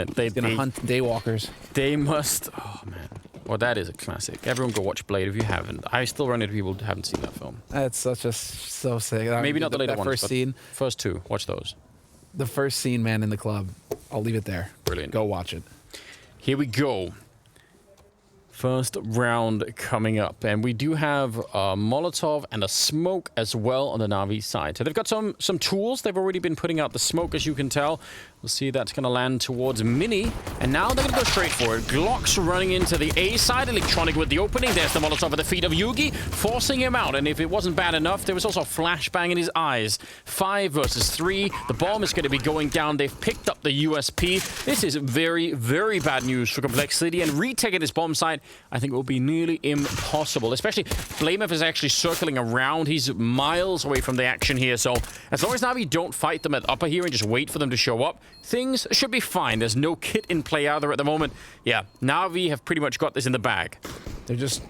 They're gonna hunt daywalkers. They must. Oh man. Well, that is a classic. Everyone go watch Blade if you haven't. I still run into people who haven't seen that film. That's so sick. Maybe not the later ones, first but scene. First two. Watch those. The first scene, man, in the club. I'll leave it there. Brilliant. Go watch it. Here we go. First round coming up, and we do have a Molotov and a smoke as well on the NAVI side. So they've got some tools. They've already been putting out the smoke, as you can tell. We'll see that's going to land towards Mini, and now they're going to go straight for it. Glock's running into the A side, Electronic with the opening. There's the Molotov at the feet of Yuurih, forcing him out, and if it wasn't bad enough, there was also a flashbang in his eyes. 5 versus 3. The bomb is going to be going down. They've picked up the USP. This is very, very bad news for Complexity, and retaking this bomb site, I think it will be nearly impossible, especially blamef is actually circling around. He's miles away from the action here, so as long as NAVI don't fight them at upper here and just wait for them to show up, things should be fine. There's no kit in play either at the moment. Yeah, NAVI have pretty much got this in the bag. They're just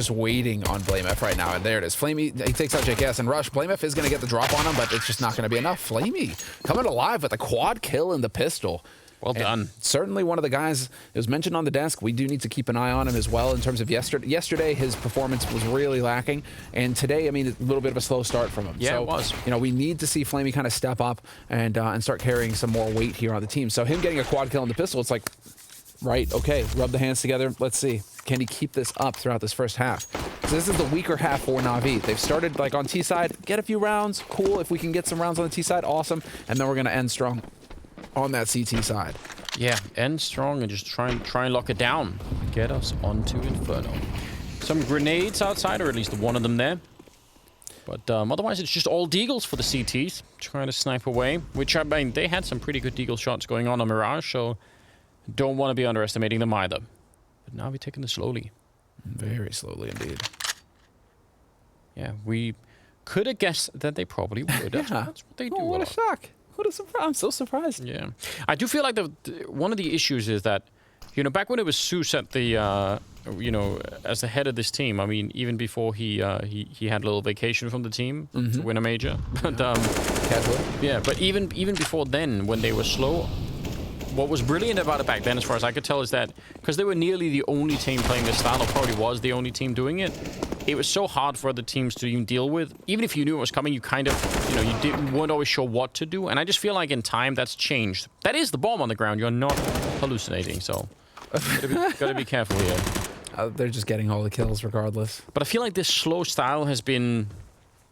waiting on blamef right now, and there it is. Flamey, he takes out JKS and Rush. blamef is going to get the drop on him, but it's just not going to be enough. Flamey coming alive with a quad kill in the pistol. Well done. Certainly one of the guys, it was mentioned on the desk, we do need to keep an eye on him as well in terms of yesterday. Yesterday, his performance was really lacking. And today, I mean, a little bit of a slow start from him. Yeah, so, it was. You know, we need to see Flamey kind of step up and start carrying some more weight here on the team. So him getting a quad kill in the pistol, it's like, right, okay, rub the hands together. Let's see. Can he keep this up throughout this first half? So this is the weaker half for NAVI. They've started like on T side, get a few rounds. Cool. If we can get some rounds on the T side, awesome. And then we're going to end strong on that CT side. Yeah, end strong and just try and lock it down. Get us onto Inferno. Some grenades outside, or at least one of them there. But otherwise, it's just all deagles for the CTs. Trying to snipe away. Which, I mean, they had some pretty good deagle shots going on Mirage, so don't want to be underestimating them either. But now we're taking this slowly. Very slowly indeed. Yeah, we could have guessed that they probably would. That's what they do. Oh, what a shock. What a surprise. I'm so surprised. Yeah. I do feel like one of the issues is that, you know, back when it was Seuss at the, you know, as the head of this team, I mean, even before he had a little vacation from the team to win a major. But, Casual. yeah, but even before then, when they were slow, what was brilliant about it back then, as far as I could tell, is that because they were nearly the only team playing this style, or probably was the only team doing it, it was so hard for other teams to even deal with. Even if you knew it was coming, you kind of, you know, you weren't always sure what to do. And I just feel like in time, that's changed. That is the bomb on the ground. You're not hallucinating, so gotta be careful here. They're just getting all the kills regardless. But I feel like this slow style has been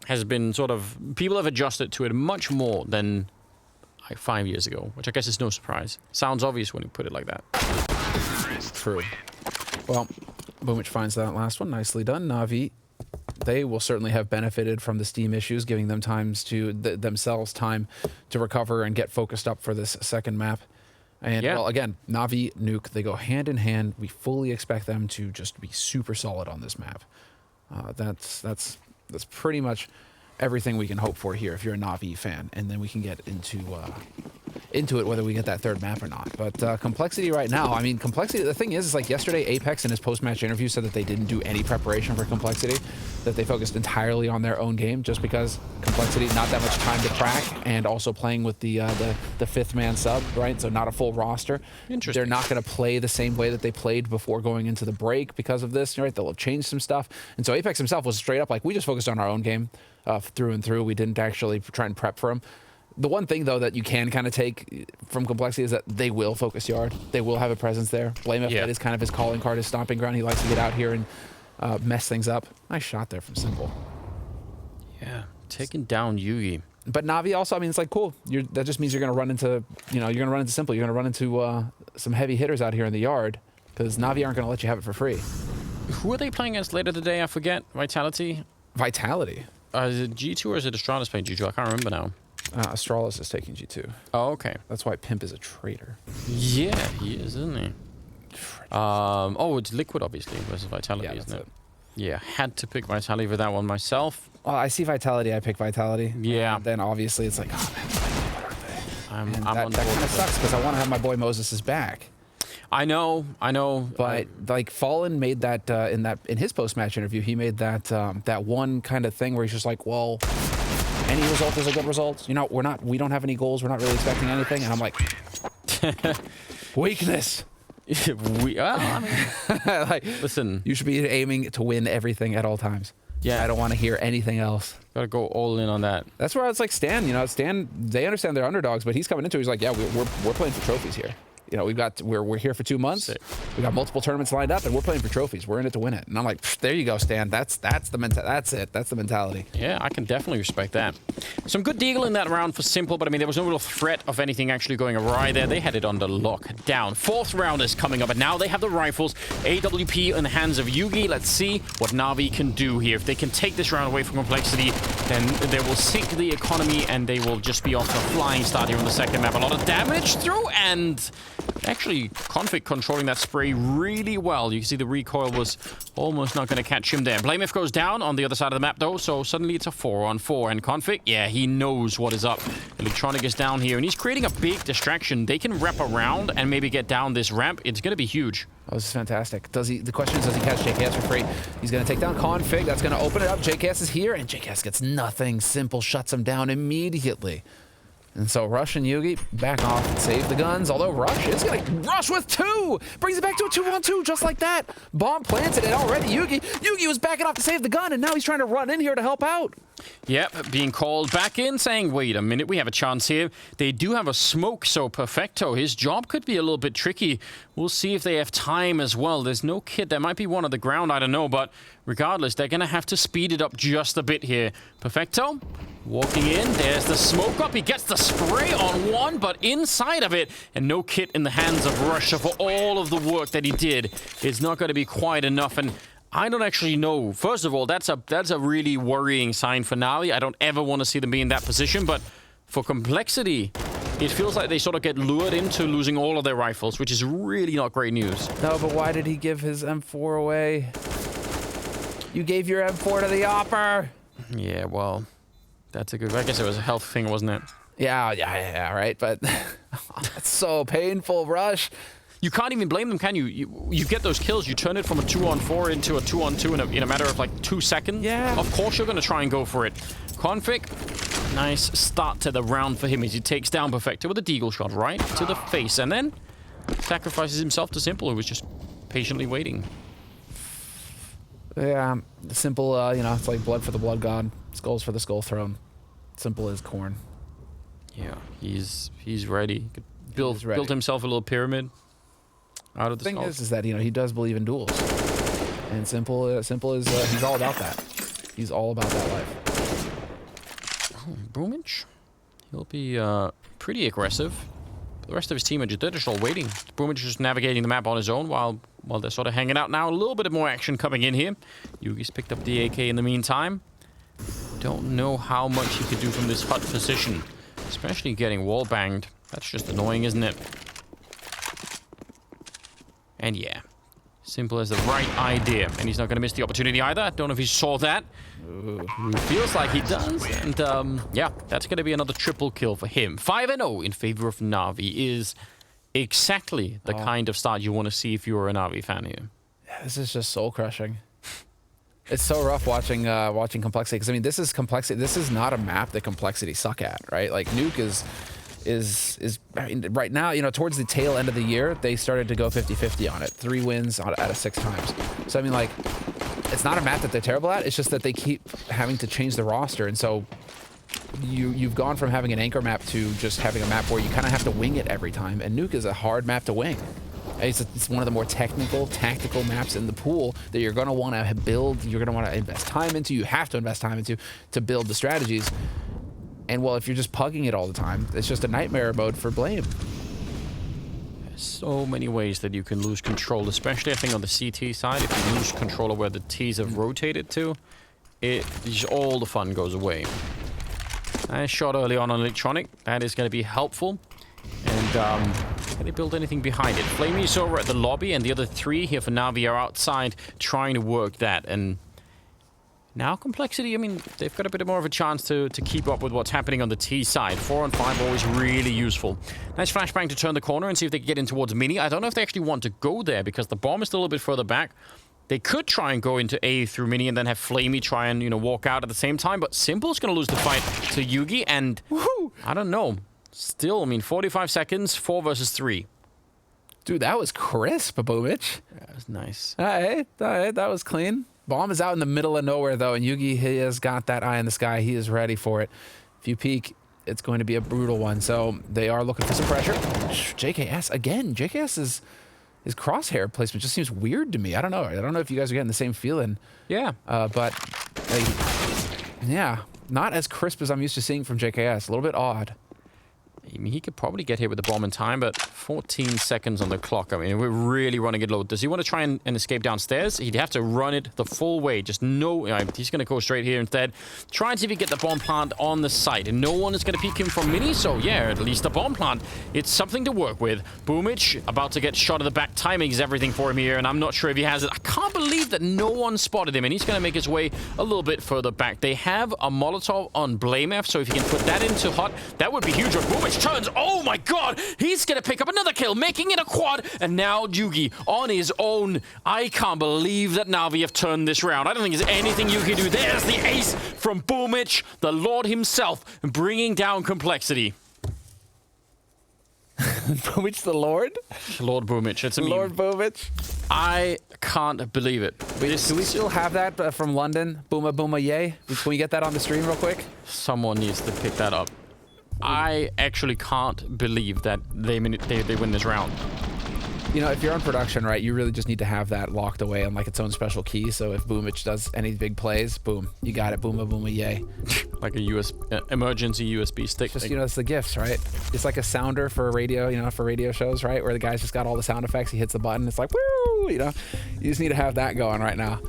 sort of, people have adjusted to it much more than like 5 years ago, which I guess is no surprise. Sounds obvious when you put it like that. True. Well, Boomich finds that last one. Nicely done. NAVI, they will certainly have benefited from the Steam issues, giving them themselves time to recover and get focused up for this second map. And, well, again, NAVI, Nuke, they go hand in hand. We fully expect them to just be super solid on this map. That's pretty much everything we can hope for here if you're a NAVI fan, and then we can get into it whether we get that third map or not. But Complexity right now, I mean, Complexity, the thing is like yesterday Apex in his post-match interview said that they didn't do any preparation for Complexity, that they focused entirely on their own game just because Complexity, not that much time to crack, and also playing with the fifth man sub, right? So not a full roster. Interesting. They're not going to play the same way that they played before going into the break because of this, right? They'll have changed some stuff. And so Apex himself was straight up like, we just focused on our own game through and through. We didn't actually try and prep for him. The one thing, though, that you can kind of take from Complexity is that they will focus yard. They will have a presence there. blamef, that is kind of his calling card, his stomping ground. He likes to get out here and mess things up. Nice shot there from Simple. Yeah, taking down Yuurih. But NAVI also, I mean, it's like, cool. That just means you're going to run into, you know, you're going to run into Simple. You're going to run into some heavy hitters out here in the yard because NAVI aren't going to let you have it for free. Who are they playing against later today? I forget. Vitality? Vitality? Is it G2 or is it Astralis playing G2? I can't remember now. Astralis is taking G2. Oh, okay. That's why Pimp is a traitor. Yeah, he is, isn't he? Oh, it's Liquid, obviously, versus Vitality, isn't it? Yeah, had to pick Vitality for that one myself. Well, I see Vitality, I pick Vitality. Yeah. And then obviously it's like, oh man, I'm that kind of sucks because I want to have my boy Moses' back. I know. But like Fallen made that in his post-match interview, he made that one kind of thing where he's just like, well, any result is a good result. You know, we don't have any goals. We're not really expecting anything. And I'm like, Weakness. I mean, Like, listen. you should be aiming to win everything at all times. Yeah. I don't want to hear anything else. Gotta go all in on that. That's where it's like Stan. You know, Stan. They understand they're underdogs, but he's coming into it. He's like, yeah, we're playing for trophies here. You know, we're here for 2 months. Sick. We got multiple tournaments lined up, and we're playing for trophies. We're in it to win it. And I'm like, there you go, Stan. That's the That's it. That's the mentality. Yeah, I can definitely respect that. Some good deal in that round for Simple, but I mean, there was no real threat of anything actually going awry there. They had it under lockdown. 4th round is coming up, and now they have the rifles. AWP in the hands of Yuurih. Let's see what NAVI can do here. If they can take this round away from complexity, then they will sink the economy, and they will just be off to a flying start here on the second map. A lot of damage through, and actually, Config controlling that spray really well. You can see the recoil was almost not going to catch him there. blamef goes down on the other side of the map, though, so suddenly it's a 4-on-4. And Config, yeah, he knows what is up. Electronic is down here, and he's creating a big distraction. They can wrap around and maybe get down this ramp. It's going to be huge. Oh, this is fantastic. The question is, does he catch JKS for free? He's going to take down Config. That's going to open it up. JKS is here, and JKS gets nothing. Simple shuts him down immediately. And so Rush and Yuurih back off and save the guns. Although Rush is going to rush with 2. Brings it back to a 2-on-2 just like that. Bomb planted it already. Yuurih was backing off to save the gun, and now he's trying to run in here to help out. Yep, being called back in, saying, wait a minute, we have a chance here. They do have a smoke, so Perfecto, his job could be a little bit tricky. We'll see if they have time as well. There's no kit. There might be one on the ground, I don't know, but regardless, they're going to have to speed it up just a bit here. Perfecto, walking in. There's the smoke up. He gets the spray on one, but inside of it, and no kit in the hands of Rush. So for all of the work that he did, it's not going to be quite enough. And I don't actually know. First of all, that's a really worrying sign for NAVI. I don't ever want to see them be in that position, but for complexity, it feels like they sort of get lured into losing all of their rifles, which is really not great news. No, but why did he give his M4 away? You gave your M4 to the Opper. Yeah, well, that's a good... I guess it was a health thing, wasn't it? Yeah, right? But it's so painful, Rush. You can't even blame them, can you? You get those kills, you turn it from a 2-on-4 into a 2-on-2 in a matter of like 2 seconds. Yeah. Of course you're going to try and go for it. Config, nice start to the round for him as he takes down Perfecto with a deagle shot right to the face, and then sacrifices himself to Simple, who was just patiently waiting. Yeah, Simple, you know, it's like blood for the blood god, skulls for the skull throne. Simple as corn. Yeah, he's ready. Built himself a little pyramid out of the thing is that, you know, he does believe in duels, and Simple is he's all about that. He's all about that life. Oh, Bromwich, he'll be pretty aggressive. The rest of his team are just all waiting. Bromwich is just navigating the map on his own while they're sort of hanging out now. A little bit more action coming in here. Yuurih's picked up the AK in the meantime. Don't know how much he could do from this hut position, especially getting wall banged. That's just annoying, isn't it? And yeah, Simple as the right idea. And he's not going to miss the opportunity either. I don't know if he saw that. Ooh. Feels like he does. And yeah, that's going to be another triple kill for him. 5-0 in favor of NAVI is exactly the kind of start you want to see if you're a NAVI fan here. Yeah, this is just soul crushing. It's so rough watching complexity, because I mean, this is complexity. This is not a map that complexity suck at, right? Like Nuke is I mean, right now, you know, towards the tail end of the year, they started to go 50-50 on it. 3 wins out of 6 times. So I mean, like, it's not a map that they're terrible at. It's just that they keep having to change the roster, and so you've gone from having an anchor map to just having a map where you kind of have to wing it every time. And Nuke is a hard map to wing. It's one of the more technical, tactical maps in the pool that you're going to want to build. You're going to want to invest time into. You have to invest time into to build the strategies. And well, if you're just pugging it all the time, it's just a nightmare mode for blame. There's so many ways that you can lose control, especially I think on the CT side. If you lose control of where the T's have rotated to, all the fun goes away. Nice shot early on electronic. That is going to be helpful. And can they build anything behind it? Flamey's over at the lobby, and the other 3 here for NAVI are outside trying to work that. And now complexity, I mean, they've got a bit more of a chance to keep up with what's happening on the T side. 4-on-5 always really useful. Nice flashbang to turn the corner and see if they can get in towards Mini. I don't know if they actually want to go there because the bomb is still a little bit further back. They could try and go into A through Mini and then have Flamey try and, you know, walk out at the same time. But Simple's going to lose the fight to Yuurih, and I don't know. Still, I mean, 45 seconds, 4 versus 3. Dude, that was crisp, blamef. That was nice. All right, that was clean. Bomb is out in the middle of nowhere, though, and Yugi, he has got that eye in the sky. He is ready for it. If you peek, it's going to be a brutal one. So they are looking for some pressure. JKS, again, JKS his crosshair placement just seems weird to me. I don't know. I don't know if you guys are getting the same feeling. Yeah. But, like, yeah, not as crisp as I'm used to seeing from JKS. A little bit odd. I mean, he could probably get here with the bomb in time, but 14 seconds on the clock. I mean, we're really running it low. Does he want to try and escape downstairs? He'd have to run it the full way. Just no... he's going to go straight here instead. Try and see if he can get the bomb plant on the site. And no one is going to peek him from mini, so yeah, at least the bomb plant. It's something to work with. boomich, about to get shot at the back. Timing is everything for him here, and I'm not sure if he has it. I can't believe that no one spotted him, and he's going to make his way a little bit further back. They have a Molotov on blamef, so if he can put that into hot, that would be huge. But boomich turns. Oh my god! He's gonna pick up another kill, making it a quad, and now Yugi on his own. I can't believe that Navi have turned this round. I don't think there's anything you can do. There's the ace from boomich, the Lord himself, bringing down complexity. boomich the Lord? Lord boomich. It's a meme. Lord boomich. I can't believe it. Do we still have that from London? Booma booma yay? Can we get that on the stream real quick? Someone needs to pick that up. I actually can't believe that they win this round. You know, if you're on production, right, you really just need to have that locked away on like its own special key. So if boomich does any big plays, boom, you got it. Booma booma yay. Like a emergency USB stick. Just, you know, it's the gifts, right? It's like a sounder for radio, you know, for radio shows, right? Where the guy's just got all the sound effects. He hits the button. It's like, woo, you know, you just need to have that going right now.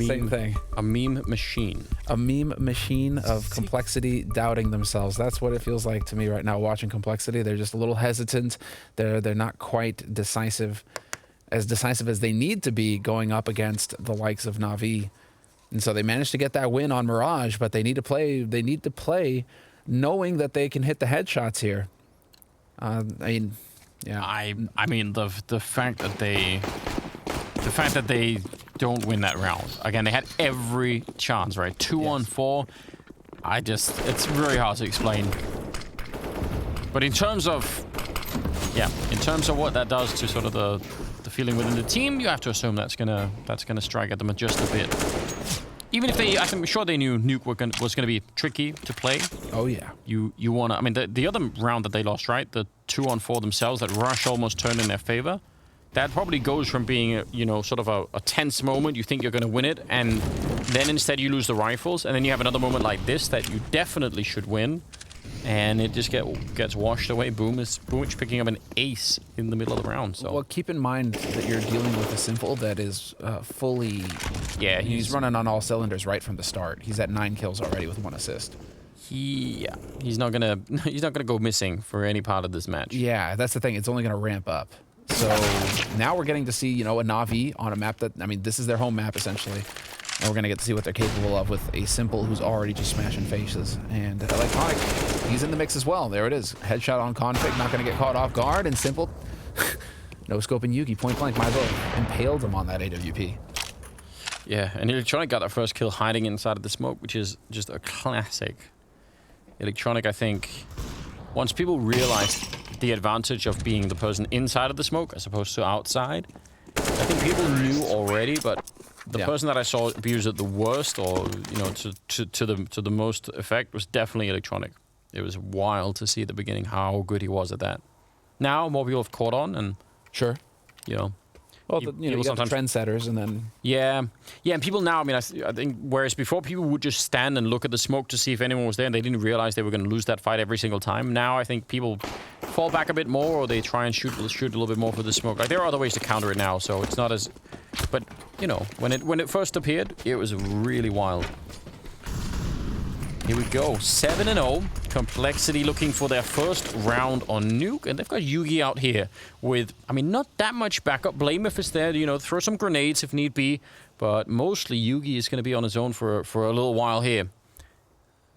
Same thing. A meme machine. A meme machine of complexity doubting themselves. That's what it feels like to me right now watching complexity. They're just a little hesitant. They're not quite decisive as they need to be going up against the likes of Navi. And so they managed to get that win on Mirage, but they need to play knowing that they can hit the headshots here. I mean, yeah. I mean the fact that they don't win that round. Again, they had every chance, right? 2 on 4. It's very hard to explain. But in terms of what that does to sort of the feeling within the team, you have to assume that's gonna strike at them just a bit. Even if I'm sure they knew NUKE was gonna be tricky to play. Oh yeah. You wanna, I mean, the other round that they lost, right? The 2 on 4 themselves, that rush almost turned in their favor. That probably goes from being, sort of a tense moment. You think you're going to win it, and then instead you lose the rifles, and then you have another moment like this that you definitely should win, and it just gets washed away. boomich picking up an ace in the middle of the round. So, well, keep in mind that you're dealing with a simple that is fully. Yeah, he's running on all cylinders right from the start. He's at 9 kills already with 1 assist. He's not gonna go missing for any part of this match. Yeah, that's the thing. It's only going to ramp up. So now we're getting to see, a Navi on a map that, I mean, this is their home map, essentially. And we're going to get to see what they're capable of with a simple who's already just smashing faces. And electronic, he's in the mix as well. There it is. Headshot on config, not going to get caught off guard. And simple, no scope and Yugi, point blank, my vote. Impaled him on that AWP. Yeah, and Electronic got that first kill hiding inside of the smoke, which is just a classic. Electronic, I think, once people realized the advantage of being the person inside of the smoke as opposed to outside, I think people knew already, but the person that I saw abuse it the worst, or to the most effect, was definitely Electronic. It was wild to see at the beginning how good he was at that. Now more people have caught on, and sure, well, you got the trendsetters, and then and people now. I mean, I think whereas before people would just stand and look at the smoke to see if anyone was there, and they didn't realize they were going to lose that fight every single time. Now I think people fall back a bit more, or they try and shoot a little bit more for the smoke. Like, there are other ways to counter it now, so it's not as. But when it first appeared, it was really wild. Here we go, 7-0. Complexity looking for their first round on NUKE, and they've got Yugi out here with, I mean, not that much backup. blamef is there, throw some grenades if need be, but mostly Yugi is going to be on his own for a little while here.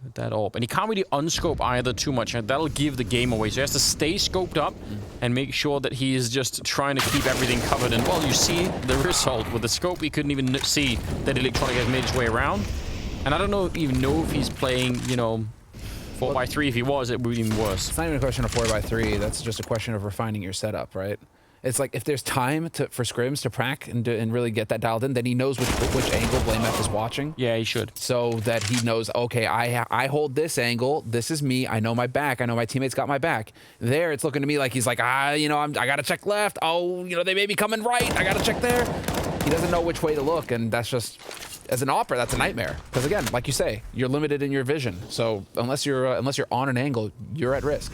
With that AWP. And he can't really unscope either too much, and that'll give the game away. So he has to stay scoped up and make sure that he is just trying to keep everything covered. And, well, you see the result. With the scope, he couldn't even see that Electronic has made his way around. And I don't even know if he's playing, 4x3, if he was, it would be even worse. It's not even a question of 4x3. That's just a question of refining your setup, right? It's like if there's time for scrims to prac and really get that dialed in, then he knows which angle blamef is watching. Yeah, he should. So that he knows, okay, I hold this angle. This is me. I know my back. I know my teammates got my back. There, it's looking to me like he's like, you know, I got to check left. Oh, you know, they may be coming right. I got to check there. He doesn't know which way to look, and that's just, as an opera, that's a nightmare. Because again, like you say, you're limited in your vision. So unless you're on an angle, you're at risk.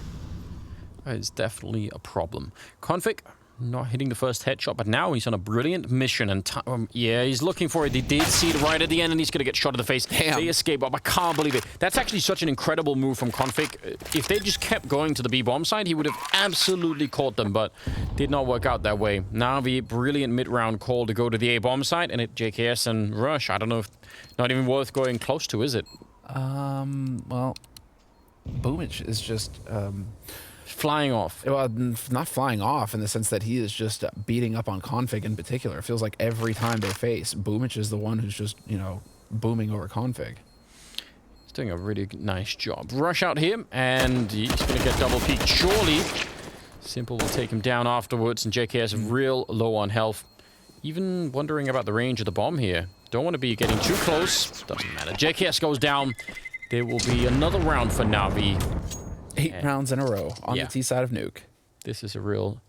That is definitely a problem. Config. Not hitting the first headshot, but now he's on a brilliant mission, and yeah, he's looking for it. He did see it right at the end, and he's gonna get shot in the face. Damn. They escape up. I can't believe it. That's actually such an incredible move from Config. If they just kept going to the B bomb side, he would have absolutely caught them, but did not work out that way. NAVI, brilliant mid-round call to go to the A bomb side, and it JKS and rush. I don't know if not even worth going close to, is it? Well, Boomich is just flying off. Well, not flying off in the sense that he is just beating up on Config in particular. It feels like every time they face, Boomich is the one who's just, you know, booming over Config. He's doing a really nice job. Rush out here, and he's going to get double peeked. Surely, Simple will take him down afterwards, and JKS real low on health. Even wondering about the range of the bomb here. Don't want to be getting too close. Doesn't matter. JKS goes down. There will be another round for NAVI. 8 rounds in a row on the T side of Nuke. This is a real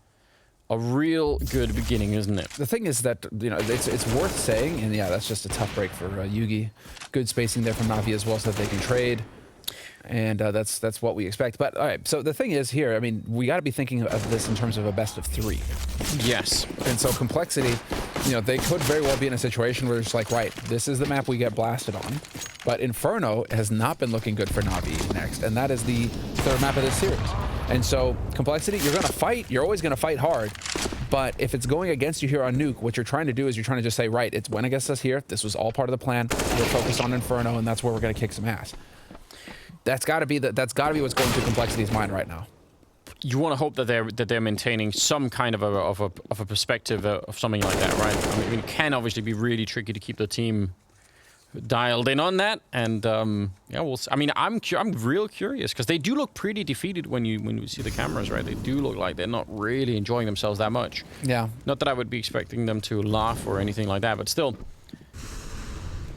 good beginning, isn't it? The thing is that, you know, it's worth saying, and yeah, that's just a tough break for Yugi. Good spacing there from NAVI as well, so that they can trade, and that's what we expect. But all right, so the thing is here, I mean, we got to be thinking of this in terms of a best of 3. Yes. And so complexity, you know, they could very well be in a situation where it's like, right, this is the map we get blasted on. But Inferno has not been looking good for NAVI next, and that is the 3rd map of this series. And so, complexity, you're going to fight. You're always going to fight hard. But if it's going against you here on Nuke, what you're trying to do is you're trying to just say, right, it's went against us here. This was all part of the plan. We're focused on Inferno, and that's where we're going to kick some ass. That's got to be what's going through Complexity's mind right now. You want to hope that they're maintaining some kind of a perspective of something like that, right? I mean, it can obviously be really tricky to keep the team dialed in on that, and yeah, we'll see. I mean, I'm real curious because they do look pretty defeated when you see the cameras, right? They do look like they're not really enjoying themselves that much. Yeah. Not that I would be expecting them to laugh or anything like that, but still.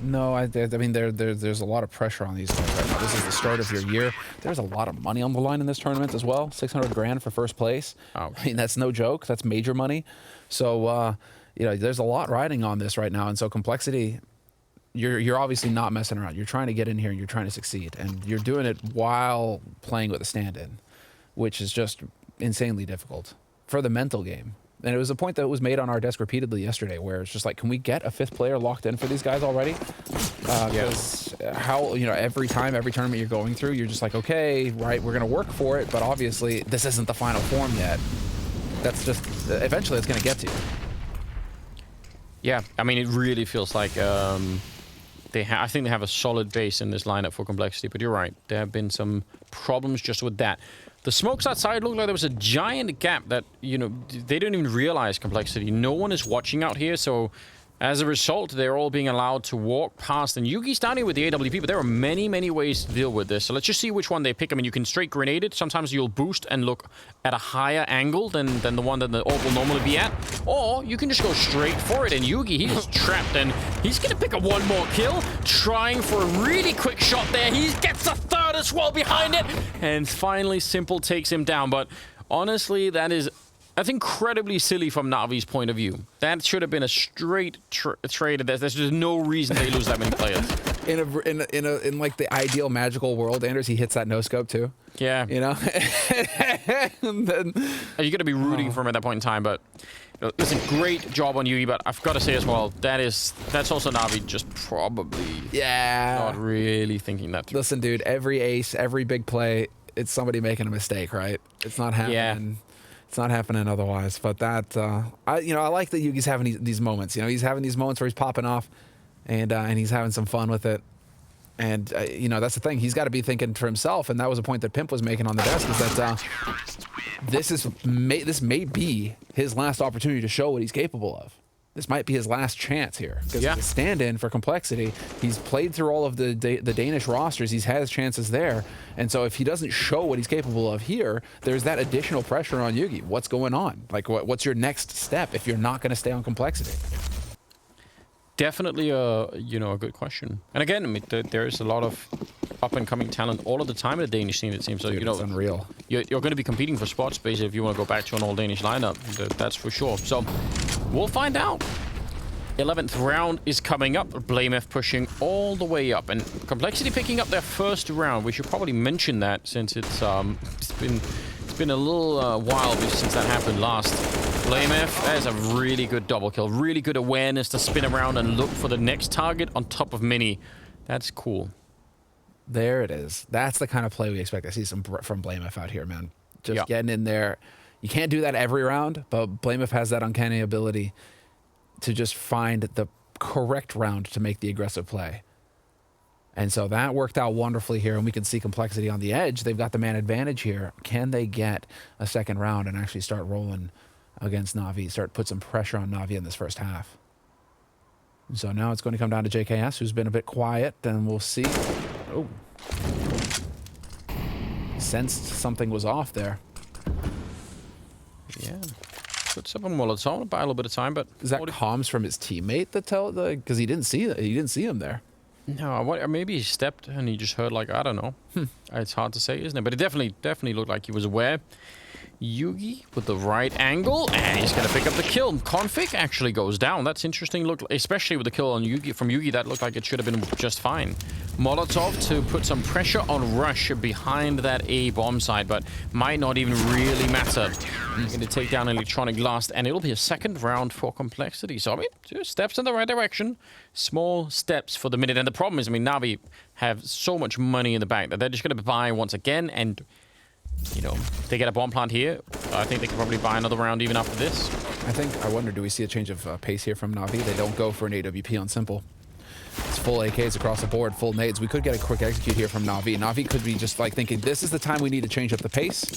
No, I mean, there's a lot of pressure on these guys right now. This is the start of your year. There's a lot of money on the line in this tournament as well. 600 grand for first place. Oh. I mean, that's no joke. That's major money. So, you know, there's a lot riding on this right now, and so Complexity. You're obviously not messing around. You're trying to get in here and you're trying to succeed. And you're doing it while playing with a stand-in, which is just insanely difficult for the mental game. And it was a point that was made on our desk repeatedly yesterday where it's just like, can we get a 5th player locked in for these guys already? Because how, you know, every tournament you're going through, you're just like, okay, right, we're going to work for it. But obviously, this isn't the final form yet. That's just, eventually it's going to get to you. Yeah, I mean, it really feels like I think they have a solid base in this lineup for Complexity, but you're right. There have been some problems just with that. The smokes outside looked like there was a giant gap that, you know, they didn't even realize Complexity. No one is watching out here, so as a result, they're all being allowed to walk past. And Yugi's down here with the AWP, but there are many, many ways to deal with this. So let's just see which one they pick. I mean, you can straight grenade it. Sometimes you'll boost and look at a higher angle than the one that the orb will normally be at. Or you can just go straight for it. And Yugi, he is trapped, and he's going to pick up one more kill, trying for a really quick shot there. He gets a 3rd as well behind it. And finally, Simple takes him down. But honestly, that's incredibly silly from NAVI's point of view. That should have been a straight trade. There's just no reason they lose that many players. In like the ideal magical world, Anders, he hits that no scope too. Yeah. You know? And then, you're going to be rooting for him at that point in time, but listen, great job on Yugi, but I've got to say as well, that's also NAVI just probably not really thinking that through. Listen, dude, every ace, every big play, it's somebody making a mistake, right? It's not happening. Yeah. It's not happening otherwise, but that I like that Yugi's having these moments. You know, he's having these moments where he's popping off, and he's having some fun with it. And you know, that's the thing. He's got to be thinking for himself, and that was a point that Pimp was making on the desk. Is that this may be his last opportunity to show what he's capable of. this might be his last chance here. Because Yeah. he's a stand-in for Complexity. He's played through all of the Danish rosters. He's had his chances there. And so if he doesn't show what he's capable of here, there's that additional pressure on Yuurih. What's going on? Like, what's your next step if you're not going to stay on Complexity? Definitely a good question. And again, I mean, there is a lot of up-and-coming talent all of the time in the Danish scene, it seems. So, Dude, it's unreal. You're going to be competing for spot space if you want to go back to an all-Danish lineup. That's for sure. So, we'll find out. 11th round is coming up. blamef pushing all the way up. And Complexity picking up their first round. We should probably mention that since it's been a little while since that happened last. blamef, that is a really good double kill. Really good awareness to spin around and look for the next target on top of Mini. That's cool. There it is. That's the kind of play we expect to see from blamef out here, man. Just Yeah. getting in there. You can't do that every round, but blamef has that uncanny ability to just find the correct round to make the aggressive play. And so that worked out wonderfully here, and we can see Complexity on the edge. They've got the man advantage here. Can they get a second round and actually start rolling against NAVI, put some pressure on NAVI in this first half? And so now it's going to come down to JKS, who's been a bit quiet, and we'll see. Oh. Sensed something was off there. Yeah. Puts up a Molotov, buy a little bit of time, but... Is that comms from his teammate that tell the... Because he didn't see him there. No, maybe he stepped and he just heard, like, I don't know. It's hard to say, isn't it? But it definitely looked like he was aware. Yuurih with the right angle, and he's going to pick up the kill. Config actually goes down. That's interesting. Look, especially with the kill on from Yuurih, that looked like it should have been just fine. Molotov to put some pressure on Rush behind that A bomb side, but might not even really matter. He's going to take down Electronic last, and it'll be a second round for Complexity. So, I mean, 2 steps in the right direction. Small steps for the minute. And the problem is, I mean, NAVI have so much money in the bank that they're just going to buy once again, and... You know, if they get a bomb plant here, I think they can probably buy another round even after this. I wonder, do we see a change of pace here from NAVI? They don't go for an AWP on simple. It's full AKs across the board, full nades. We could get a quick execute here from NAVI. NAVI could be just like thinking, this is the time we need to change up the pace,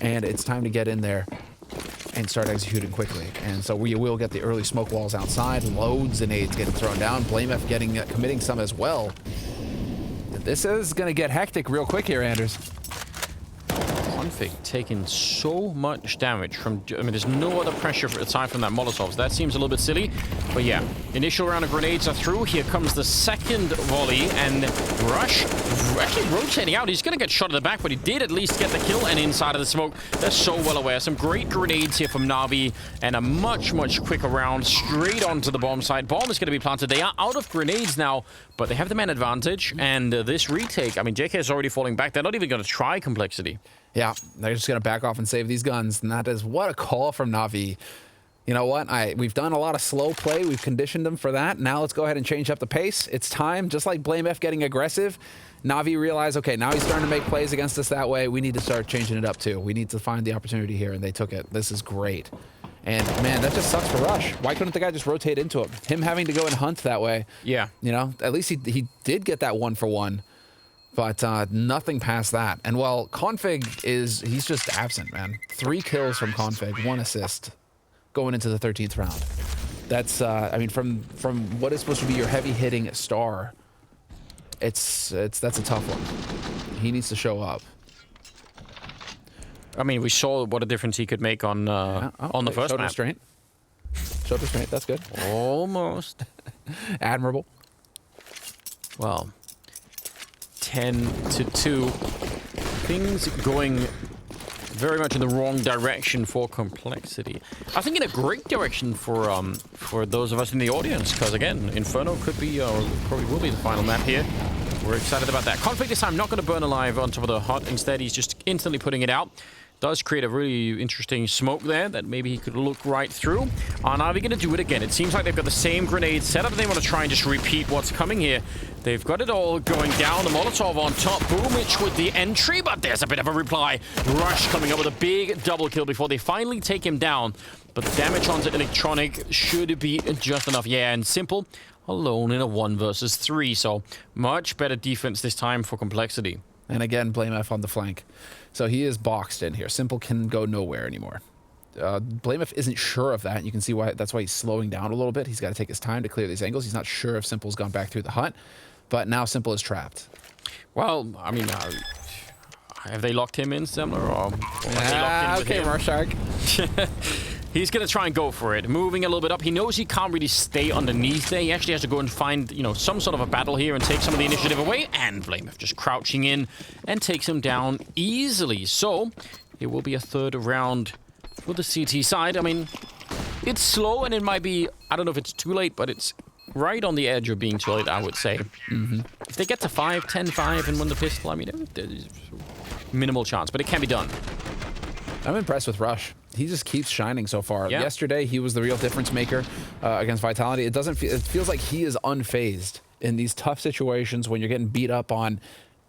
and it's time to get in there and start executing quickly. And so we will get the early smoke walls outside, loads of nades getting thrown down, blamef committing some as well. This is going to get hectic real quick here, Anders. Config taking so much damage from... I mean, there's no other pressure aside from that Molotovs. That seems a little bit silly. But yeah, initial round of grenades are through. Here comes the second volley, and Rush actually rotating out. He's going to get shot in the back, but he did at least get the kill, and inside of the smoke. They're so well aware. Some great grenades here from NAVI, and a much, much quicker round straight onto the bomb side. Bomb is going to be planted. They are out of grenades now, but they have the man advantage, and this retake, I mean, JK is already falling back. They're not even going to try Complexity. Yeah, they're just going to back off and save these guns. And that is what a call from NAVI. You know what? We've done a lot of slow play. We've conditioned them for that. Now let's go ahead and change up the pace. It's time. Just like blamef getting aggressive, NAVI realized, okay, now he's starting to make plays against us that way. We need to start changing it up too. We need to find the opportunity here, and they took it. This is great. And man, that just sucks for Rush. Why couldn't the guy just rotate into him? Him having to go and hunt that way. Yeah. You know, at least he did get that 1-for-1. But nothing past that. And well, Config he's just absent, man. 3 kills from Config, 1 assist going into the 13th round. That's, I mean, from what is supposed to be your heavy-hitting star, that's a tough one. He needs to show up. I mean, we saw what a difference he could make on the first map. Restraint. Showed restraint, that's good. Almost. Admirable. Well... 10-2. Things going very much in the wrong direction for Complexity. I think in a great direction for those of us in the audience, because again, Inferno could be, or probably will be the final map here. We're excited about that. Config this time not going to burn alive on top of the hut. Instead, he's just instantly putting it out. Does create a really interesting smoke there that maybe he could look right through. Are NAVI going to do it again? It seems like they've got the same grenade set up. They want to try and just repeat what's coming here. They've got it all going down. The Molotov on top. Boomich with the entry, but there's a bit of a reply. Rush coming up with a big double kill before they finally take him down. But the damage onto Electronic should be just enough. Yeah, and Simple alone in a 1 versus 3. So much better defense this time for Complexity. And again, blamef on the flank. So he is boxed in here. Simple can go nowhere anymore. blamef isn't sure of that. You can see why. That's why he's slowing down a little bit. He's got to take his time to clear these angles. He's not sure if Simple's gone back through the hut, but now Simple is trapped. Well, I mean, have they locked him in, similar, or have they locked in with him? He's going to try and go for it. Moving a little bit up. He knows he can't really stay underneath there. He actually has to go and find, you know, some sort of a battle here and take some of the initiative away. And blamef just crouching in and takes him down easily. So, it will be a third round for the CT side. I mean, it's slow and it might be, I don't know if it's too late, but it's right on the edge of being too late, I would say. If they get to 5, 10-5 and win the pistol, I mean, there's minimal chance, but it can be done. I'm impressed with Rush. He just keeps shining so far. Yeah. Yesterday, he was the real difference maker against Vitality. It doesn't feel, it feels like he is unfazed in these tough situations when you're getting beat up on.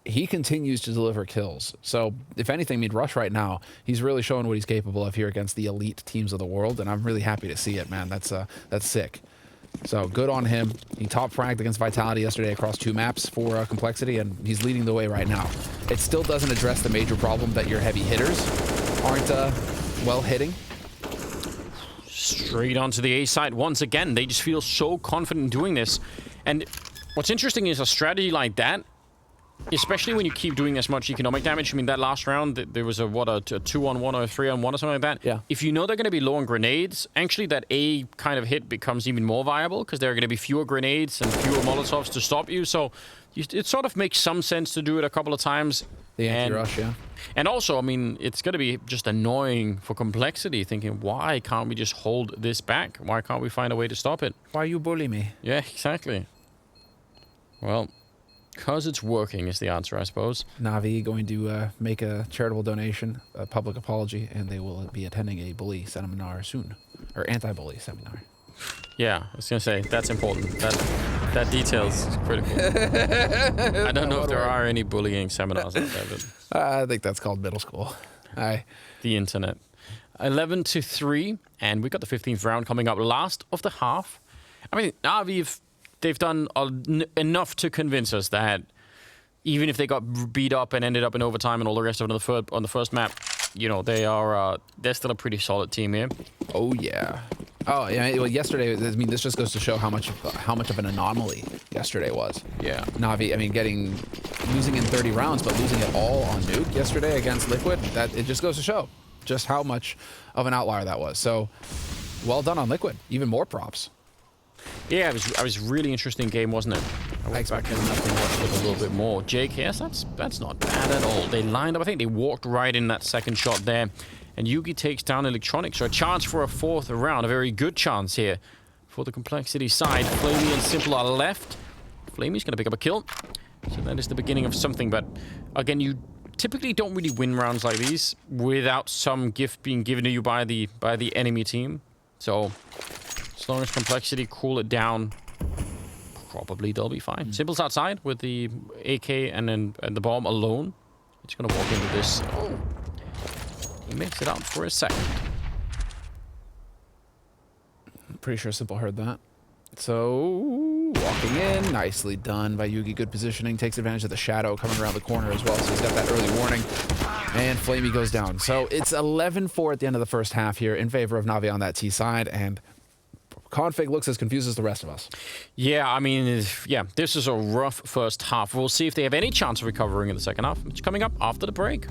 He continues to deliver kills. So, if anything, I mean, Rush right now, he's really showing what he's capable of here against the elite teams of the world, and I'm really happy to see it, man. That's sick. So, good on him. He top fragged against Vitality yesterday across 2 maps for Complexity, and he's leading the way right now. It still doesn't address the major problem that your heavy hitters aren't well hitting. Straight onto the A side once again. They just feel so confident in doing this. And what's interesting is a strategy like that, especially when you keep doing as much economic damage. I mean, that last round, there was a 2-on-1 or a 3-on-1 or something like that. Yeah. If you know they're going to be low on grenades, actually that A kind of hit becomes even more viable because there are going to be fewer grenades and fewer Molotovs to stop you. So it sort of makes some sense to do it a couple of times. The anti-rush, yeah. And also, I mean, it's going to be just annoying for Complexity, thinking, why can't we just hold this back? Why can't we find a way to stop it? Why you bully me? Yeah, exactly. Well, because it's working is the answer, I suppose. NAVI going to make a charitable donation, a public apology, and they will be attending a bully seminar soon. Or anti-bully seminar. Yeah, I was going to say, that's important. That detail's critical. I don't know if there are any bullying seminars out there, but I think that's called middle school. the internet. 11-3, and we've got the 15th round coming up, last of the half. I mean, NAVI, they've done enough to convince us that even if they got beat up and ended up in overtime and all the rest of it on the first map, you know, they're still a pretty solid team here. Oh yeah. Oh yeah. Well, yesterday, I mean, this just goes to show how much of an anomaly yesterday was. Yeah. NAVI, I mean, losing in 30 rounds, but losing it all on Nuke yesterday against Liquid. That it just goes to show just how much of an outlier that was. So, well done on Liquid. Even more props. Yeah, it was really interesting game, wasn't it? I went back and watched it a little bit more. JKS, that's not bad at all. They lined up. I think they walked right in that second shot there. And Yugi takes down Electronic. So a chance for a 4th round. A very good chance here for the Complexity side. Flamey and Simple are left. Flamey's going to pick up a kill. So that is the beginning of something. But again, you typically don't really win rounds like these without some gift being given to you by the enemy team. So as long as Complexity cool it down, probably they'll be fine. Simple's outside with the AK and the bomb alone. It's going to walk into this. Oh. He makes it out for a second. Pretty sure Simple heard that. So, walking in. Nicely done by Yugi. Good positioning. Takes advantage of the shadow coming around the corner as well. So he's got that early warning. And Flamey goes down. So it's 11-4 at the end of the first half here in favor of NAVI on that T side. And Config looks as confused as the rest of us. Yeah, I mean, yeah, this is a rough first half. We'll see if they have any chance of recovering in the second half. It's coming up after the break.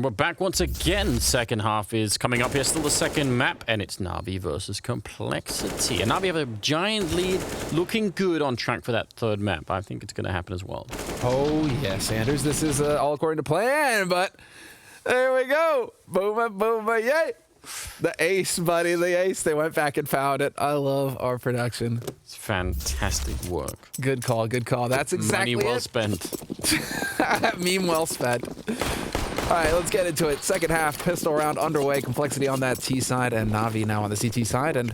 And we're back once again. Second half is coming up here. Still the second map, and it's NAVI versus Complexity. And NAVI have a giant lead, looking good on track for that third map. I think it's going to happen as well. Oh, yes, Anders. This is all according to plan, but there we go. Boom, boom, yay. The ace, buddy, the ace. They went back and found it. I love our production. It's fantastic work. Good call, good call. That's exactly Money well it. spent. Meme well spent. All right, let's get into it. Second half, pistol round underway. Complexity on that T side and NAVI now on the CT side. And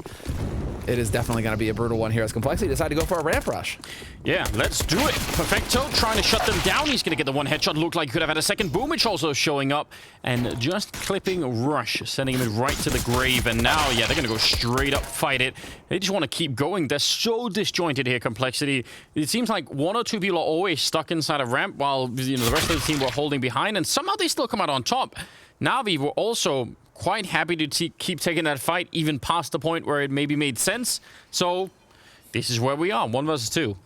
it is definitely going to be a brutal one here as Complexity decide to go for a ramp rush. Yeah, let's do it. Perfecto trying to shut them down. He's going to get the one headshot. Looked like he could have had a second. Boomich also showing up and just clipping Rush, sending him right to the grave. And now, yeah, they're going to go straight up, fight it. They just want to keep going. They're so disjointed here, Complexity. It seems like one or two people are always stuck inside a ramp while the rest of the team were holding behind. And somehow they still come out on top. NAVI were also quite happy to keep taking that fight, even past the point where it maybe made sense. So this is where we are, 1 versus 2.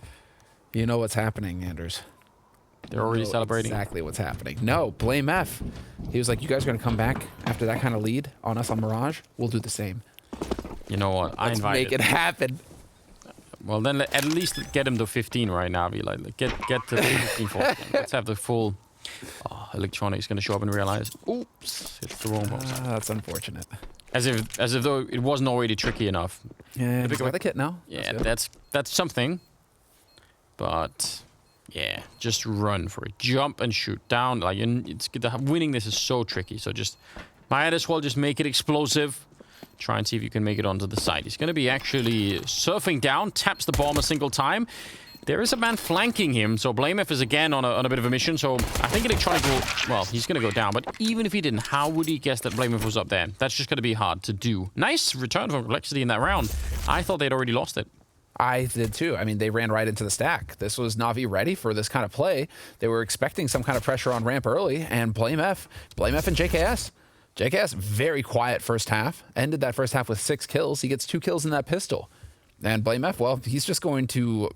You know what's happening, Anders. They're already celebrating. Exactly what's happening. No, blamef. He was like, you guys are going to come back after that kind of lead on us on Mirage? We'll do the same. You know what? Let's make it happen. Well, then at least get him to 15 right now. Like, get to 15 for him. Let's have the full... Oh, electronics going to show up and realize, oops, it's the wrong box. That's unfortunate. As if though it wasn't already tricky enough. Yeah, he's got the kit now. Yeah, that's something. But yeah, just run for it. Jump and shoot down. Like winning this is so tricky. So just might as well just make it explosive. Try and see if you can make it onto the side. He's going to be actually surfing down, taps the bomb a single time. There is a man flanking him, so blamef is again on a bit of a mission, so I think electronic will... Well, he's going to go down, but even if he didn't, how would he guess that blamef was up there? That's just going to be hard to do. Nice return from Complexity in that round. I thought they'd already lost it. I did too. I mean, they ran right into the stack. This was NAVI ready for this kind of play. They were expecting some kind of pressure on ramp early, and blamef and JKS. JKS, very quiet first half. Ended that first half with 6 kills. He gets 2 kills in that pistol. And blamef, well, he's just going to...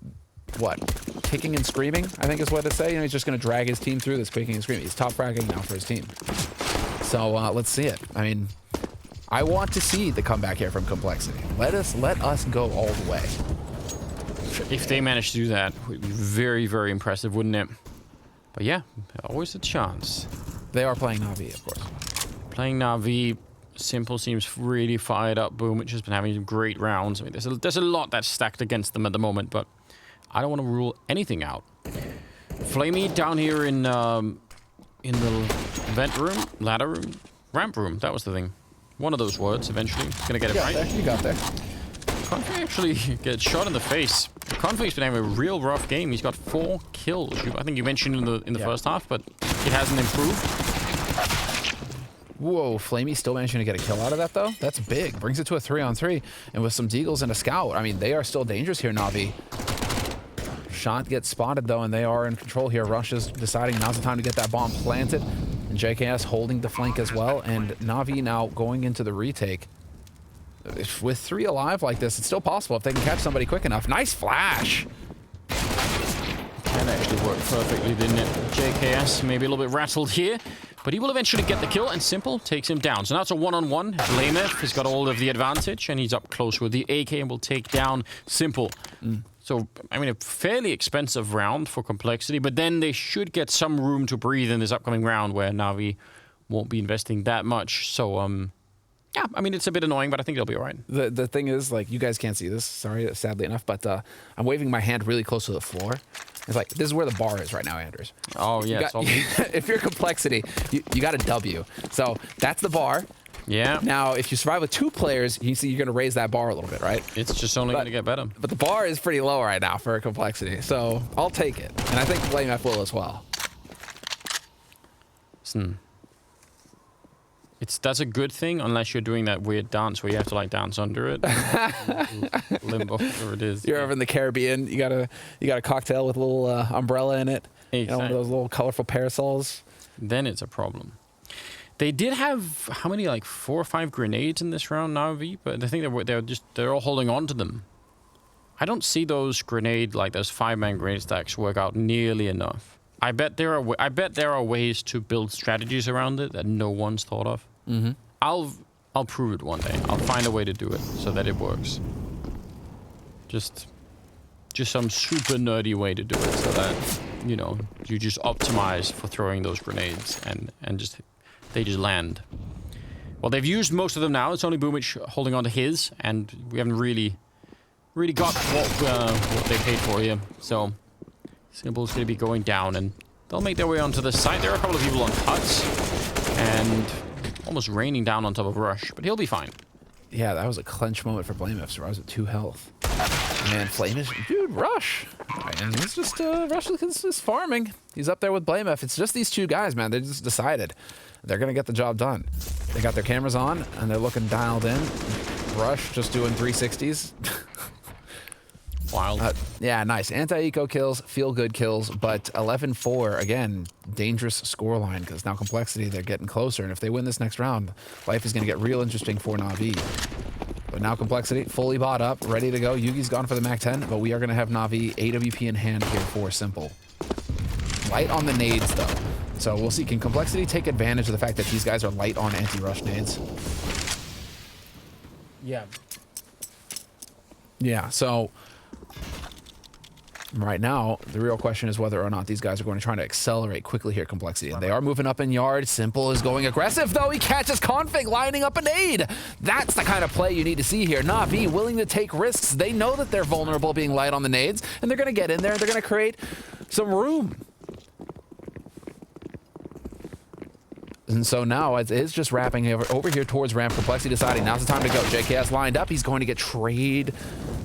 What? Kicking and screaming, I think is what to say. You know, he's just going to drag his team through this kicking and screaming. He's top fragging now for his team. So let's see it. I mean, I want to see the comeback here from Complexity. Let us go all the way. If they manage to do that, it would be very, very impressive, wouldn't it? But yeah, always a chance. They are playing NAVI, of course. Playing NAVI. Simple seems really fired up. Boomich has been having great rounds. I mean, there's a lot that's stacked against them at the moment, but I don't want to rule anything out. Flamey down here in the vent room, ladder room, ramp room. That was the thing. One of those words eventually. Gonna get it right. You got there. Config actually gets shot in the face. Config's been having a real rough game. He's got 4 kills. I think you mentioned in the first half, but it hasn't improved. Whoa, Flamey still managing to get a kill out of that, though? That's big. Brings it to a 3-on-3. And with some deagles and a scout, I mean, they are still dangerous here, NAVI. Shot gets spotted, though, and they are in control here. Rush is deciding now's the time to get that bomb planted. And JKS holding the flank as well. And NAVI now going into the retake. With 3 alive like this, it's still possible if they can catch somebody quick enough. Nice flash! That actually worked perfectly, didn't it? JKS maybe a little bit rattled here, but he will eventually get the kill, and Simple takes him down. So now it's a 1-on-1. blamef has got all of the advantage, and he's up close with the AK and will take down Simple. So, I mean, a fairly expensive round for Complexity, but then they should get some room to breathe in this upcoming round where NAVI won't be investing that much. So, yeah, I mean, it's a bit annoying, but I think they'll be all right. The thing is, like, you guys can't see this, sorry, sadly enough, but I'm waving my hand really close to the floor. It's like, this is where the bar is right now, Anders. Oh, yeah. If you're Complexity, you got a W. So that's the bar. Yeah. Now, if you survive with 2 players, you see you're going to raise that bar a little bit, right? It's just only going to get better. But the bar is pretty low right now for Complexity, so I'll take it. And I think blamef will as well. That's a good thing, unless you're doing that weird dance where you have to like dance under it. Limbo, whatever it is. You're over in the Caribbean. You got a cocktail with a little umbrella in it. Exactly. You know, one of those little colorful parasols. Then it's a problem. They did have how many, like 4 or 5 grenades in this round, NAVI, but I think they're all holding on to them. I don't see those those 5-man grenade stacks work out nearly enough. I bet there are ways to build strategies around it that no one's thought of. Mm-hmm. I'll prove it one day. I'll find a way to do it so that it works. Just some super nerdy way to do it so that, you know, you just optimize for throwing those grenades and they just land. Well, they've used most of them now. It's only Boomich holding on to his, and we haven't really got what they paid for here. So Simple's going to be going down, and they'll make their way onto the site. There are a couple of people on huts, and almost raining down on top of Rush, but he'll be fine. Yeah, that was a clench moment for blamef. Survives with 2 health. Man, Flamish, dude, Rush. And he's just, Rush is just farming. He's up there with blamef. It's just these 2 guys, man. They just decided they're going to get the job done. They got their cameras on, and they're looking dialed in. Rush just doing 360s. Wild. Yeah, nice. Anti-eco kills, feel-good kills, but 11-4, again, dangerous scoreline, because now Complexity, they're getting closer, and if they win this next round, life is going to get real interesting for NAVI. But now Complexity, fully bought up, ready to go. Yugi's gone for the Mac 10, but we are going to have NAVI AWP in hand here for Simple. Light on the nades, though. So we'll see. Can Complexity take advantage of the fact that these guys are light on anti-rush nades? Yeah. Yeah, so right now, the real question is whether or not these guys are going to try to accelerate quickly here, Complexity. And they are moving up in yard. Simple is going aggressive, though. He catches Config lining up a nade. That's the kind of play you need to see here. NAVI willing to take risks. They know that they're vulnerable being light on the nades, and they're going to get in there. They're going to create some room. And so now it is just wrapping over here towards ramp. Complexity deciding now's the time to go. JKS lined up. He's going to get trade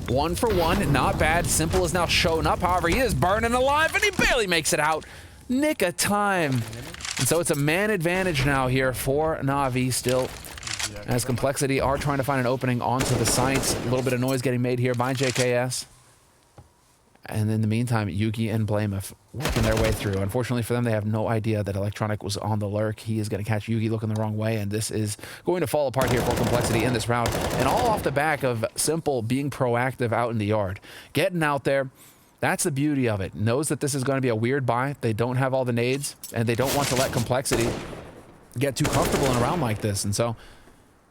1 for 1. Not bad. Simple is now showing up. However, he is burning alive, and he barely makes it out. Nick of time. And so it's a man advantage now here for NAVI still. As Complexity are trying to find an opening onto the sites. A little bit of noise getting made here by JKS. And in the meantime, Yugi and blamef working their way through. Unfortunately for them, they have no idea that Electronic was on the lurk. He is going to catch Yugi looking the wrong way, and this is going to fall apart here for Complexity in this round. And all off the back of Simple being proactive out in the yard. Getting out there. That's the beauty of it. Knows that this is going to be a weird buy. They don't have all the nades, and they don't want to let Complexity get too comfortable in a round like this. And so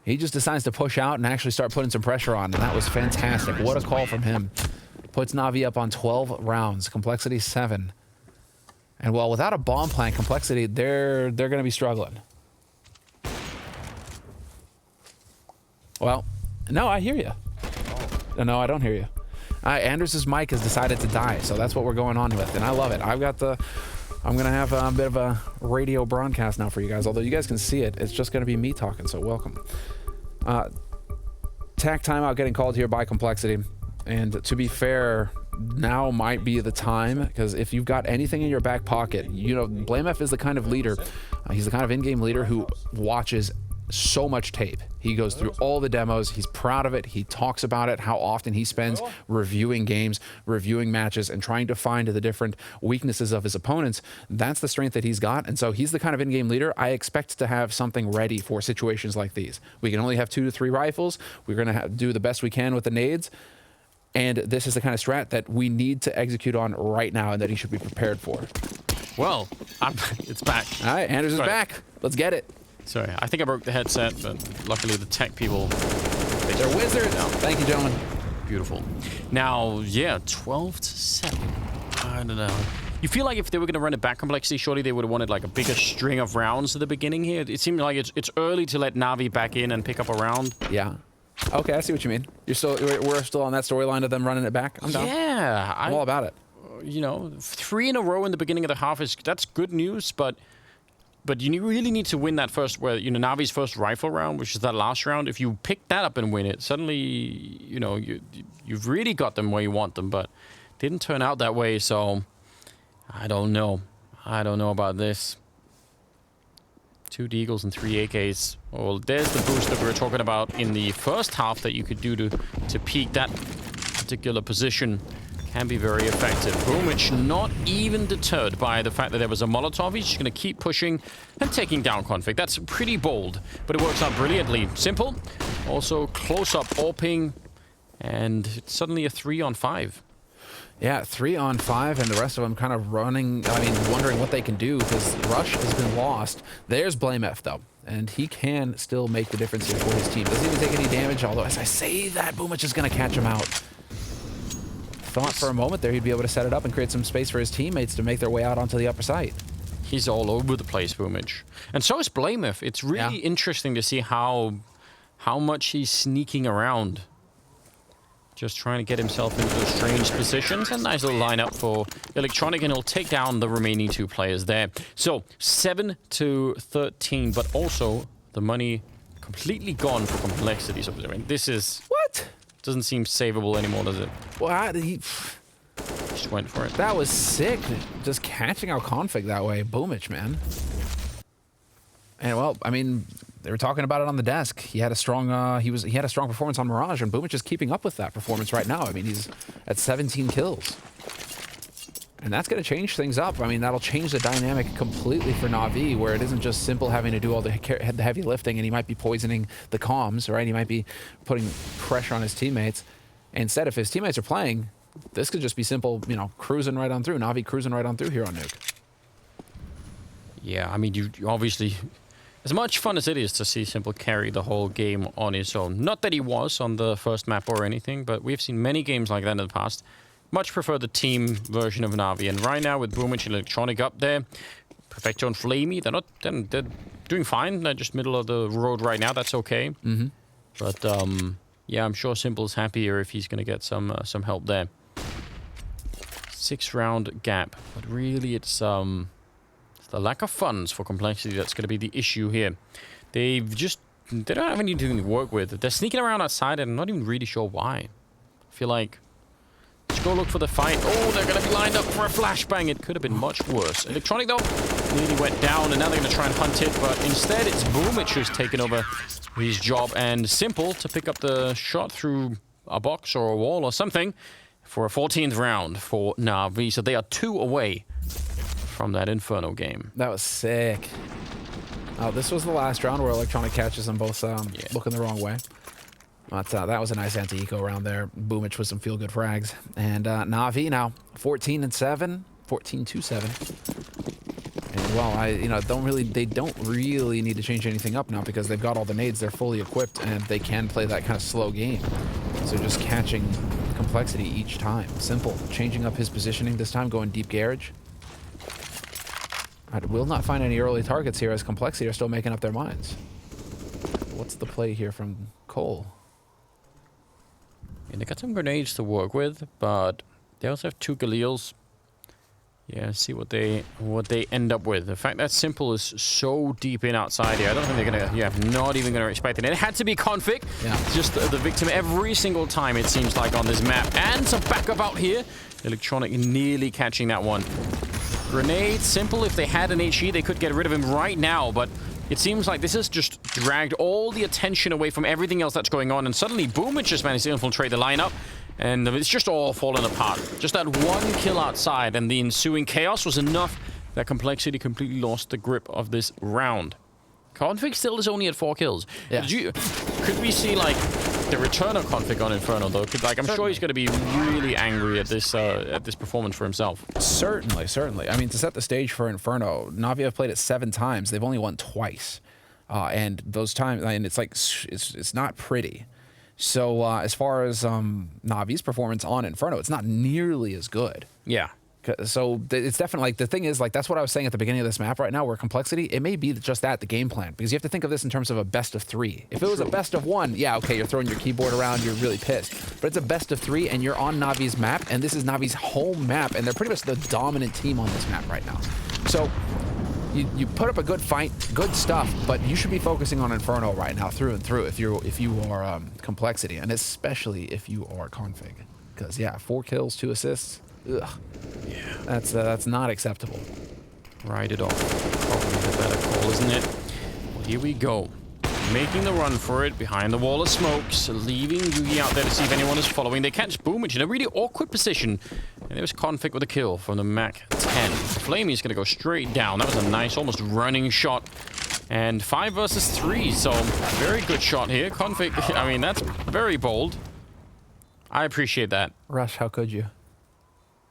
he just decides to push out and actually start putting some pressure on, and that was fantastic. What a call from him. Puts NAVI up on 12 rounds. Complexity 7. And well, without a bomb plant, Complexity, they're going to be struggling. Well, no, I hear you. No, I don't hear you. Anders' mic has decided to die, so that's what we're going on with, and I love it. I'm going to have a bit of a radio broadcast now for you guys. Although you guys can see it, it's just going to be me talking, so welcome. Tac timeout getting called here by Complexity. And to be fair, now might be the time, because if you've got anything in your back pocket, you know, blamef is the kind of leader, he's the kind of in-game leader who watches so much tape. He goes through all the demos. He's proud of it. He talks about it, how often he spends reviewing games, reviewing matches, and trying to find the different weaknesses of his opponents. That's the strength that he's got. And so he's the kind of in-game leader I expect to have something ready for situations like these. We can only have 2 to 3 rifles. We're going to do the best we can with the nades. And this is the kind of strat that we need to execute on right now and that he should be prepared for. Well, it's back. All right, Anders is back. Let's get it. Sorry, I think I broke the headset, but luckily the tech people... They're wizards. No, thank you, gentlemen. Beautiful. Now, yeah, 12-7. I don't know. You feel like if they were going to run it back Complexity, surely they would have wanted like a bigger string of rounds at the beginning here. It seemed like it's early to let NAVI back in and pick up a round. Yeah. Okay, I see what you mean. We're still on that storyline of them running it back. I'm down. Yeah, I'm all about it. You know, 3 in a row in the beginning of the half that's good news, but you really need to win that first, where, you know, NAVI's first rifle round, which is that last round. If you pick that up and win it, suddenly, you know, you've really got them where you want them, but didn't turn out that way. So I don't know. I don't know about this. 2 deagles and 3 AKs. Well, there's the boost that we were talking about in the first half that you could do to peak that particular position. Can be very effective. Boomich not even deterred by the fact that there was a Molotov. He's just going to keep pushing and taking down Config. That's pretty bold, but it works out brilliantly. Simple. Also close-up AWPing, and it's suddenly a 3-on-5. Yeah, 3 on 5, and the rest of them kind of running, I mean, wondering what they can do, because Rush has been lost. There's blamef, though, and he can still make the difference here for his team. Doesn't even take any damage, although as I say that, woxic is going to catch him out. Thought for a moment there he'd be able to set it up and create some space for his teammates to make their way out onto the upper site. He's all over the place, woxic. And so is blamef. It's really interesting to see how much he's sneaking around. Just trying to get himself into those strange positions. A nice little lineup for Electronic, and he'll take down the remaining 2 players there. So 7-13, but also the money completely gone for complexity. So I mean, this is what doesn't seem savable anymore, does it? Well, he just went for it. That was sick. Just catching out config that way, woxic, man. And well, I mean, they were talking about it on the desk. He had a strong he had a strong performance on Mirage, and woxic is keeping up with that performance right now. I mean, he's at 17 kills. And that's going to change things up. I mean, that'll change the dynamic completely for NAVI, where it isn't just simple having to do all the heavy lifting, and he might be poisoning the comms, right? He might be putting pressure on his teammates. Instead, if his teammates are playing, this could just be simple, you know, cruising right on through. NAVI cruising right on through here on Nuke. Yeah, I mean, you obviously... As much fun as it is to see Simple carry the whole game on his own. Not that he was on the first map or anything, but we've seen many games like that in the past. Much prefer the team version of NAVI. And right now with woxic and Electronic up there, Perfecto and Flamey, they're doing fine. They're just middle of the road right now. That's okay. Mm-hmm. But yeah, I'm sure Simple's happier if he's going to get some help there. 6-round gap, but really it's the lack of funds for complexity that's going to be the issue here. They don't have anything to work with. They're sneaking around outside, and I'm not even really sure why. I feel like let's go look for the fight. Oh, they're going to be lined up for a flashbang. It could have been much worse. Electronic, though, nearly went down, and now they're going to try and hunt it, but instead it's woxic who's taken over his job, and Simple to pick up the shot through a box or a wall or something for a 14th round for NAVI. So they are 2 away from that Inferno game. That was sick. Oh, this was the last round where Electronic catches them both looking the wrong way. But that was a nice anti-eco round there. woxic with some feel-good frags. And NAVI now 14-7, 14-2-7. And well, they don't really need to change anything up now because they've got all the nades. They're fully equipped and they can play that kind of slow game. So just catching complexity each time. Simple. Changing up his positioning this time, going deep garage. I will not find any early targets here as complexity are still making up their minds. What's the play here from Cole? Yeah, they got some grenades to work with, but they also have 2 Galils. Yeah, see what they end up with. The fact that Simple is so deep in outside here, I don't think they're gonna. Yeah, not even gonna expect it. And it had to be config. Yeah. Just the victim every single time it seems like on this map. And some backup out here. Electronic nearly catching that one. Grenade, Simple, if they had an HE, they could get rid of him right now, but it seems like this has just dragged all the attention away from everything else that's going on, and suddenly woxic just managed to infiltrate the lineup, and it's just all fallen apart. Just that 1 kill outside, and the ensuing chaos was enough that complexity completely lost the grip of this round. Config still is only at 4 kills. Yeah. Could we see, like, the return of Config on Inferno, though? I'm sure he's going to be really angry at this performance for himself. Certainly. I mean, to set the stage for Inferno, NAVI have played it 7 times. They've only won twice. And those times, and it's like, it's not pretty. So as far as NAVI's performance on Inferno, it's not nearly as good. Yeah. So it's definitely, like, the thing is, like, that's what I was saying at the beginning of this map right now, where complexity, it may be just that, the game plan, because you have to think of this in terms of a best of 3. If it was a best of 1, yeah, okay, you're throwing your keyboard around, you're really pissed. But it's a best of 3, and you're on NAVI's map, and this is NAVI's home map, and they're pretty much the dominant team on this map right now. So you put up a good fight, good stuff, but you should be focusing on Inferno right now, through and through, if you are complexity, and especially if you are config, because yeah, 4 kills, 2 assists. Ugh. Yeah. That's not acceptable. Ride it off. Probably the better call, isn't it? Well, here we go. Making the run for it behind the wall of smokes, leaving yuurih out there to see if anyone is following. They catch woxic in a really awkward position. And there was config with a kill from the Mac 10. Flamey's going to go straight down. That was a nice, almost running shot. And 5 versus 3, so very good shot here. Config, I mean, that's very bold. I appreciate that. Rush, how could you?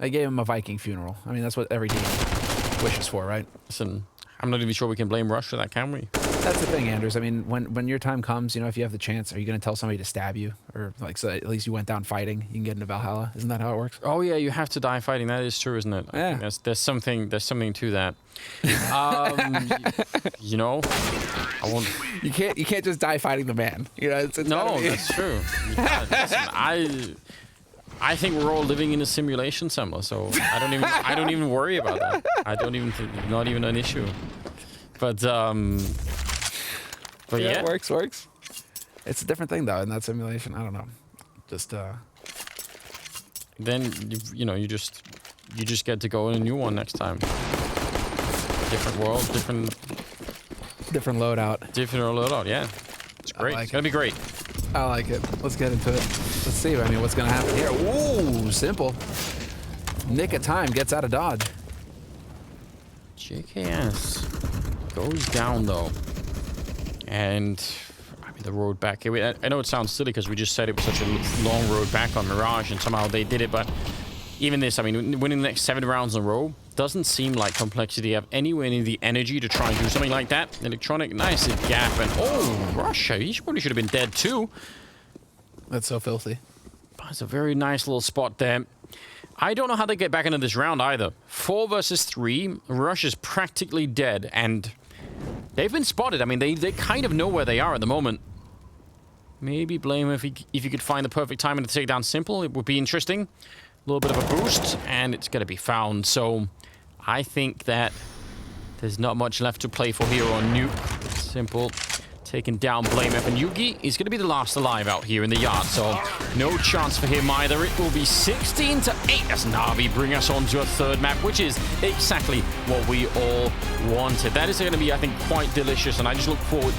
They gave him a Viking funeral. I mean, that's what every team wishes for, right? Listen, I'm not even sure we can blame Rush for that, can we? That's the thing, Anders. I mean, when your time comes, you know, if you have the chance, are you going to tell somebody to stab you? Or, like, so at least you went down fighting, you can get into Valhalla? Isn't that how it works? Oh, yeah, you have to die fighting. That is true, isn't it? Yeah. There's something to that. You know, I won't... You can't just die fighting the man. You know, it's no, that's true. You can't. Listen, I think we're all living in a simulation somewhere, so I don't even worry about that. I don't even think, not even an issue. But yeah, it works. It's a different thing though in that simulation. I don't know. Just then you know you just get to go in a new one next time. Different world, different loadout. Different loadout. Yeah, it's great. Like it's gonna be great. I like it. Let's get into it. Let's see. I mean, what's gonna happen here? Ooh, simple. Nick of time gets out of dodge. JKS goes down though, and I mean the road back here. I know it sounds silly because we just said it was such a long road back on Mirage, and somehow they did it. But even this, I mean, winning the next 7 rounds in a row doesn't seem like Complexity have anywhere near the energy to try and do something like that. Electronic, nice gap, and oh, Russia, he probably should have been dead too. That's so filthy. That's a very nice little spot there. I don't know how they get back into this round either. 4 versus 3, Rush is practically dead, and they've been spotted. I mean, they kind of know where they are at the moment. Maybe blamef if you could find the perfect timing to take down Simple, it would be interesting. A little bit of a boost, and it's going to be found. So I think that there's not much left to play for here on NUKE. Simple taking down blamef, and yuurih is going to be the last alive out here in the yard, so no chance for him either. It will be 16-8 as NAVI bring us on to a third map, which is exactly what we all wanted. That is going to be, I think, quite delicious, and I just look forward